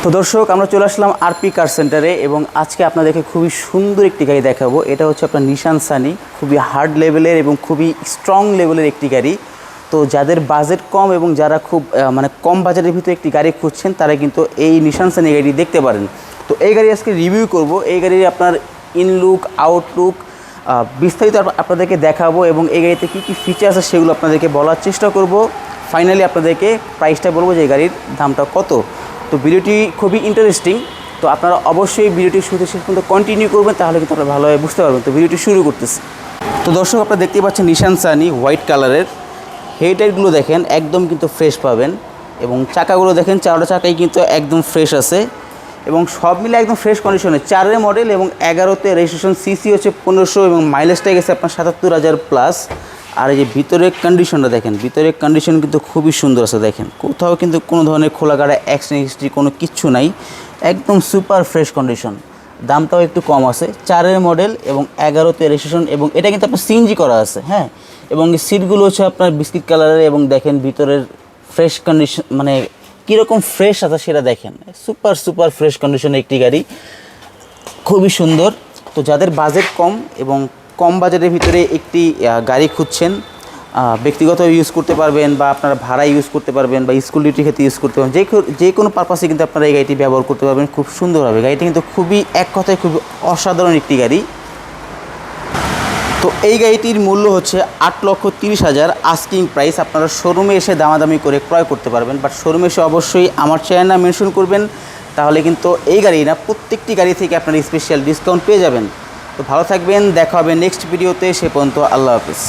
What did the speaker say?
তো দর্শক, আমরা চলে আসলাম আরপি কার সেন্টারে এবং আজকে আপনাদেরকে খুবই সুন্দর একটি গাড়ি দেখাবো। এটা হচ্ছে আপনার নিশান সানি, খুবই হার্ড লেভেলের এবং খুবই স্ট্রং লেভেলের একটি গাড়ি। তো যাদের বাজেট কম এবং যারা খুব কম বাজেটের ভিতরে একটি গাড়ি খুঁজছেন, তারা কিন্তু এই নিশান সানি গাড়ি দেখতে পারেন। তো এই গাড়ি আজকে রিভিউ করব। এই গাড়ির আপনার ইনলুক, আউটলুক বিস্তারিত আপনাদেরকে দেখাবো এবং এই গাড়িতে কী কী ফিচার আছে সেগুলো আপনাদেরকে বলার চেষ্টা করব। ফাইনালি আপনাদেরকে প্রাইসটা বলবো যে এই গাড়ির দামটা কত। তো ভিডিওটি খুবই ইন্টারেস্টিং, তো আপনারা অবশ্যই ভিডিওটি শুরু শেষ পর্যন্ত কন্টিনিউ করবেন, তাহলে কিন্তু আপনারা ভালোভাবে বুঝতে পারবেন। তো ভিডিওটি শুরু করতেছি। তো দর্শক, আপনারা দেখতেই পাচ্ছেন নিশান সানি হোয়াইট কালারের। হেডলাইটগুলো দেখেন একদম কিন্তু ফ্রেশ পাবেন এবং চাকাগুলো দেখেন, চারটা চাকাই কিন্তু একদম ফ্রেশ আছে এবং সব মিলে একদম ফ্রেশ কন্ডিশনে। 4 মডেল এবং 11তে রেজিস্ট্রেশন, সিসি হচ্ছে 1500 এবং মাইলেজটা গেছে আপনার 77,000 প্লাস। আর এই যে ভিতরের কন্ডিশনটা দেখেন, ভিতরের কন্ডিশন কিন্তু খুবই সুন্দর আছে। দেখেন কোথাও কিন্তু কোনো ধরনের খোলা গাড়া অ্যাক্সিডেন্ট হিস্ট্রি কোনো কিচ্ছু নাই, একদম সুপার ফ্রেশ কন্ডিশন। দামটাও একটু কম আছে, 4 মডেল এবং 11তে রেজিস্ট্রেশন এবং এটা কিন্তু আপনার সিএনজি করা আছে। হ্যাঁ, এবং সিটগুলো হচ্ছে আপনার বিস্কিট কালারের এবং দেখেন ভিতরের ফ্রেশ কন্ডিশন, মানে কীরকম ফ্রেশ আছে সেটা দেখেন। সুপার ফ্রেশ কন্ডিশনে একটি গাড়ি, খুবই সুন্দর। তো যাদের বাজেট কম এবং কম বাজেটের ভিতরে একটি গাড়ি খুঁজছেন, ব্যক্তিগত ইউজ করতে পারবেন বা আপনারা ভাড়া ইউজ করতে পারবেন বা স্কুল ডিউটির ক্ষেত্রে ইউজ করতে পারবেন, যে কোনো পারপাসে কিন্তু আপনারা এই গাড়িটি ব্যবহার করতে পারবেন খুব সুন্দরভাবে। গাড়িটি কিন্তু খুবই, এক কথায় খুবই অসাধারণ একটি গাড়ি। তো এই গাড়িটির মূল্য হচ্ছে 8,30,000 আস্কিং প্রাইস। আপনারা শোরুমে এসে দামাদামি করে ক্রয় করতে পারবেন, বাট শোরুমে এসে অবশ্যই আমার চ্যানেল মেনশন করবেন, তাহলে কিন্তু এই গাড়ি না প্রত্যেকটি গাড়ি থেকে আপনারা স্পেশাল ডিসকাউন্ট পেয়ে যাবেন। তো ভালো থাকবেন, দেখা হবে নেক্সট ভিডিওতে। সে পর্যন্ত আল্লাহ হাফিজ।